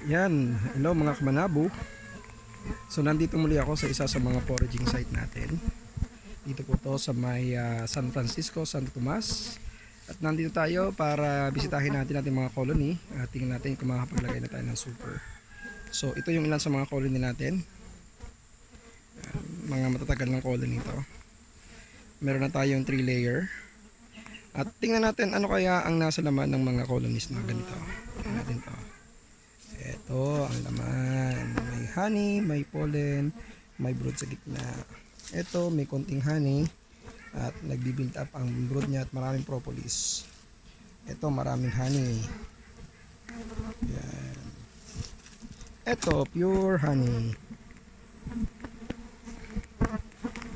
Yan, hello mga kamanabo. So nandito muli ako sa isa sa mga foraging site natin. Dito po to sa may San Francisco, Santo Tomas. At nandito tayo para bisitahin natin mga colony. Tingnan natin kung makakapaglagay na tayo ng super. So ito yung ilan sa mga colony natin. Mga matatagal ng colony ito. Meron na tayong 3 layer. At tingnan natin ano kaya ang nasa laman ng mga colonies na ganito. Tingnan natin to. Ito ang laman. May honey, may pollen, may brood sa gitna. Ito may konting honey at nagbi-build up ang brood niya at maraming propolis. Ito maraming honey. Yan. Ito pure honey.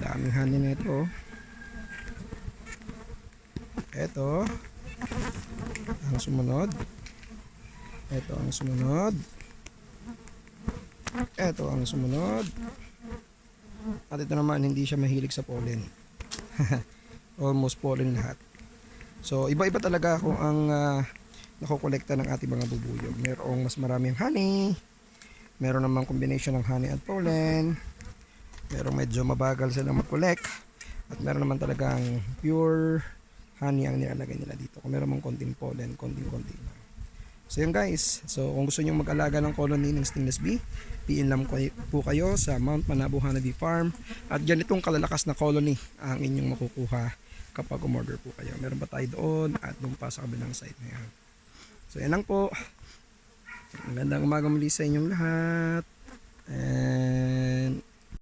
Daming honey na ito. Ito ang sumunod. Ito ang sumunod. Ito ang sumunod. At ito naman hindi siya mahilig sa pollen. Almost pollen lahat. So iba-iba talaga kung ang nakokolekta ng ating mga bubuyog. Merong mas maraming honey. Meron namang combination ng honey at pollen. Merong medyo mabagal silang mag-collect. At meron naman talagang pure honey ang nilalagay nila dito. Kung meron mong konting pollen, konting-konti lang. So yun guys, so kung gusto nyo mag-alaga ng colony ng stingless bee, PM lang po kayo sa Mount Manabo Honeybee Farm. At ganitong kalalakas na colony ang inyong makukuha kapag umorder po kayo. Meron pa tayo doon at doon pa sa kabilang site na yan. So yan lang po. Magandang umaga muli sa inyong lahat. And